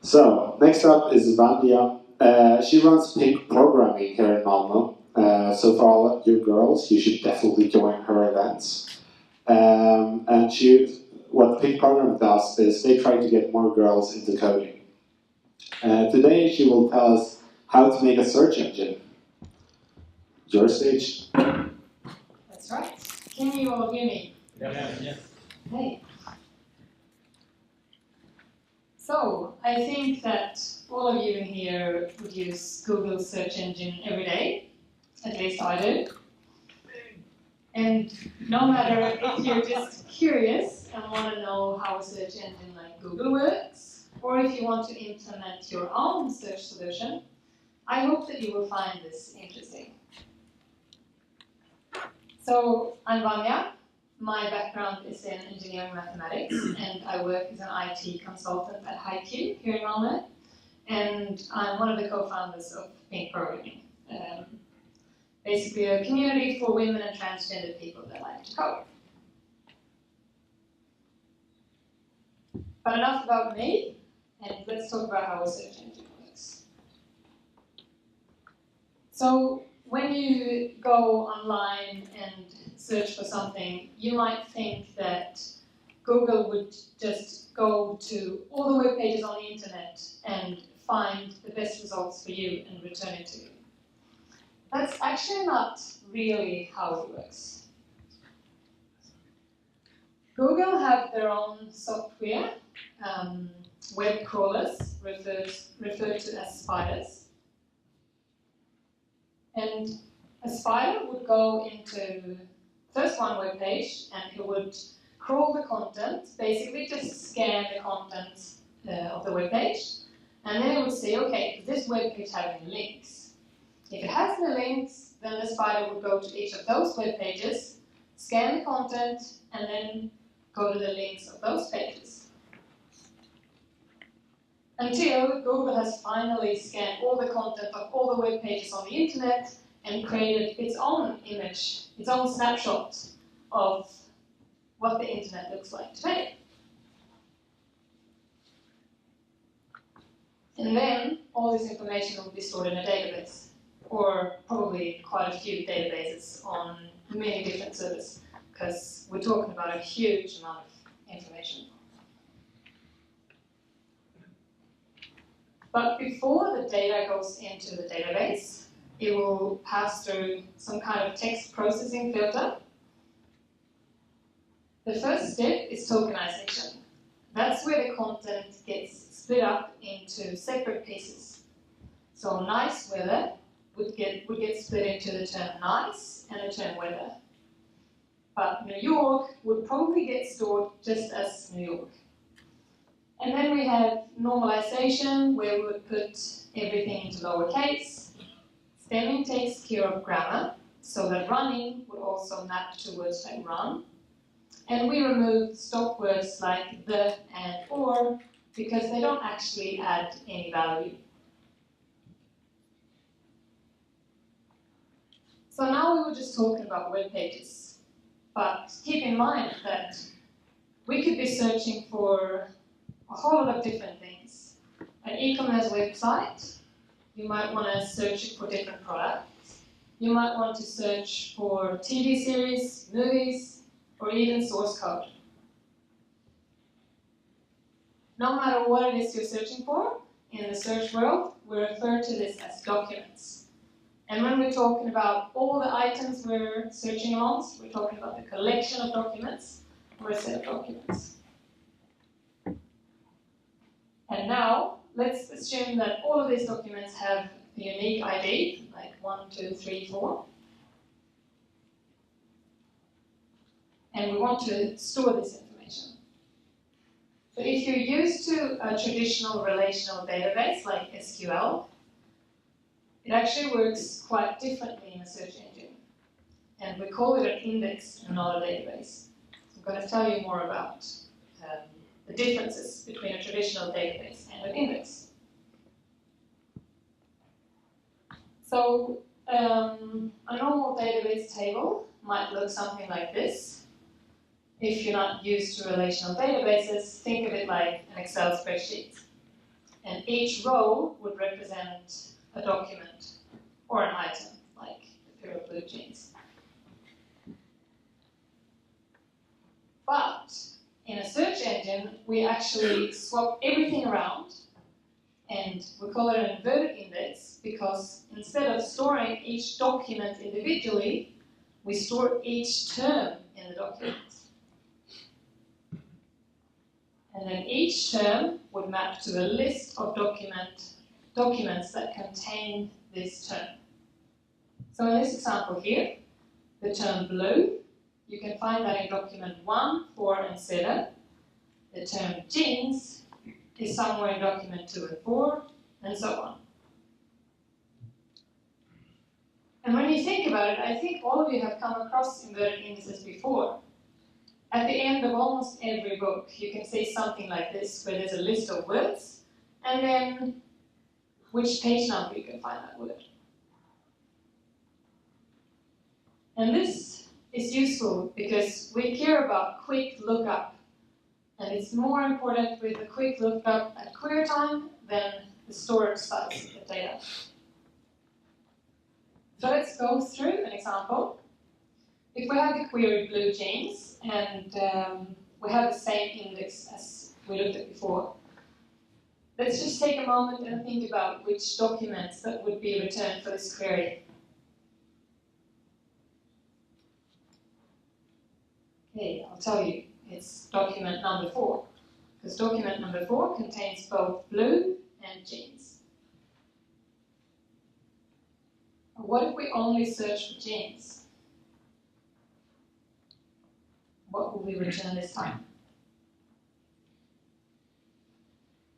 So, next up is Vanja. She runs Pink Programming here in Malmö. So for all of you girls, you should definitely join her events. And what Pink Programming does is they try to get more girls into coding. Today she will tell us how to make a search engine. Your stage. That's right. Can you all hear me? Yes. Hey. So, I think that all of you in here would use Google search engine every day. At least I do. And no matter if you're just curious and want to know how a search engine like Google works, or if you want to implement your own search solution, I hope that you will find this interesting. So, I'm Vanja. My background is in engineering mathematics, and I work as an IT consultant at HiQ here in Malmö. And I'm one of the co-founders of Pink Programming. Basically a community for women and transgender people that like to code. But enough about me, and let's talk about how a search engine works. So when you go online and search for something, you might think that Google would just go to all the web pages on the internet and find the best results for you and return it to you. That's actually not really how it works. Google have their own software, web crawlers, referred to as spiders. And a spider would go into first one web page and it would crawl the content, basically just scan the content of the web page, and then it would say, okay, does this web page have any links? If it has no links, then the spider would go to each of those web pages, scan the content, and then go to the links of those pages. Until Google has finally scanned all the content of all the web pages on the internet and created its own image, its own snapshot of what the internet looks like today. And then all this information will be stored in a database, or probably quite a few databases on many different servers, because we're talking about a huge amount of information. But before the data goes into the database, it will pass through some kind of text processing filter. The first step is tokenization. That's where the content gets split up into separate pieces. So nice weather would get split into the term nice and the term weather. But New York would probably get stored just as New York. And then we have normalization, where we would put everything into lowercase. Stemming takes care of grammar, so that running would also map to words like run. And we remove stop words like the and or, because they don't actually add any value. So now we were just talking about web pages, but keep in mind that we could be searching for a whole lot of different things. An e-commerce website, you might want to search for different products. You might want to search for TV series, movies, or even source code. No matter what it is you're searching for, in the search world, we refer to this as documents. And when we're talking about all the items we're searching amongst, we're talking about the collection of documents or a set of documents. And now, let's assume that all of these documents have a unique ID, like 1, 2, 3, 4. And we want to store this information. So if you're used to a traditional relational database like SQL, it actually works quite differently in a search engine. And we call it an index and not a database. I'm going to tell you more about the differences between a traditional database and an index. So a normal database table might look something like this. If you're not used to relational databases, think of it like an Excel spreadsheet. and each row would represent a document or an item, like a pair of blue jeans. But in a search engine, we actually swap everything around, and we call it an inverted index because instead of storing each document individually, we store each term in the document. And then each term would map to a list of documents that contain this term. So in this example here, the term blue, you can find that in document 1, 4, and 7. The term jeans is somewhere in document 2 and 4, and so on. And when you think about it, I think all of you have come across inverted indices before. At the end of almost every book, you can see something like this, where there's a list of words, and then which page number you can find that word. And this is useful because we care about quick lookup, and it's more important with a quick lookup at query time than the storage size of the data. So let's go through an example. If we have the query blue jeans, and we have the same index as we looked at before, let's just take a moment and think about which documents that would be returned for this query. Okay, I'll tell you, it's document number 4, because document number 4 contains both blue and jeans. What if we only search for jeans? What will we return this time?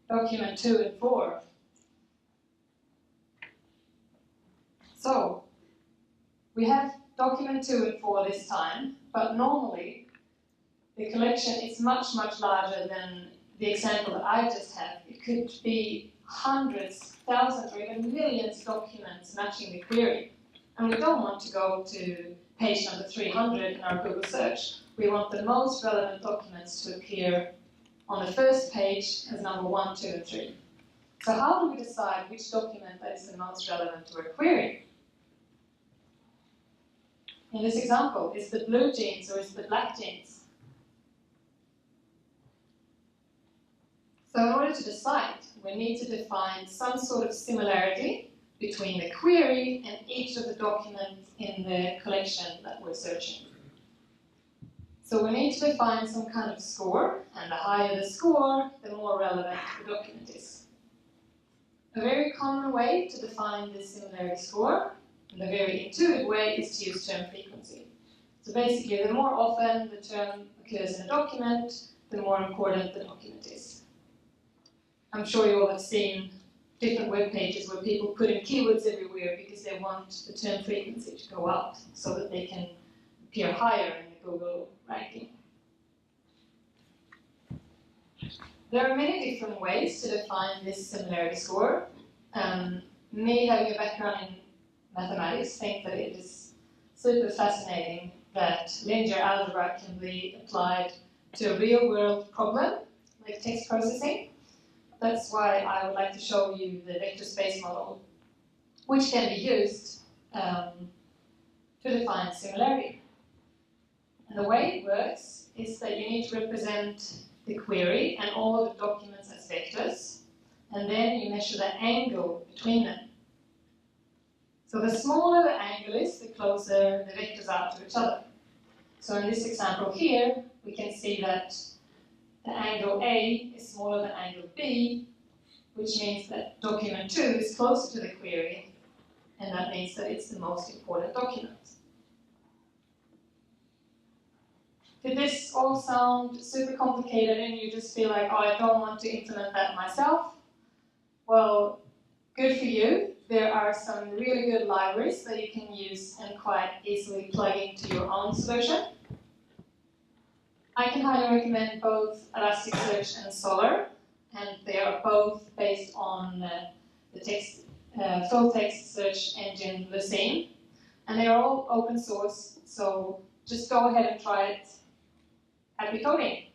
Document 2 and 4. So, we have document 2 and 4 this time, but normally the collection is much, much larger than the example that I just had. It could be hundreds, thousands, or even millions of documents matching the query. And we don't want to go to page number 300 in our Google search. We want the most relevant documents to appear on the first page as number 1, 2, and 3. So how do we decide which document that is the most relevant to our query? In this example, is the blue jeans or is the black jeans? So in order to decide, we need to define some sort of similarity between the query and each of the documents in the collection that we're searching. So we need to define some kind of score, and the higher the score, the more relevant the document is. A very common way to define this similarity score, and a very intuitive way, is to use term frequency. So basically, the more often the term occurs in a document, the more important the document is. I'm sure you all have seen different web pages where people put in keywords everywhere because they want the term frequency to go up so that they can appear higher in the Google ranking. There are many different ways to define this similarity score. Me, having a background in mathematics, think that it is super fascinating that linear algebra can be applied to a real-world problem, like text processing. That's why I would like to show you the vector space model, which can be used to define similarity. And the way it works is that you need to represent the query and all of the documents as vectors, and then you measure the angle between them. So the smaller the angle is, the closer the vectors are to each other. So in this example here, we can see that the angle A is smaller than angle B, which means that document 2 is closer to the query, and that means that it's the most important document. Did this all sound super complicated and you just feel like, oh, I don't want to implement that myself? Well, good for you. There are some really good libraries that you can use and quite easily plug into your own solution. I can highly recommend both Elasticsearch and Solr, and they are both based on the full text search engine Lucene, and they are all open source, so just go ahead and try it. Happy coding!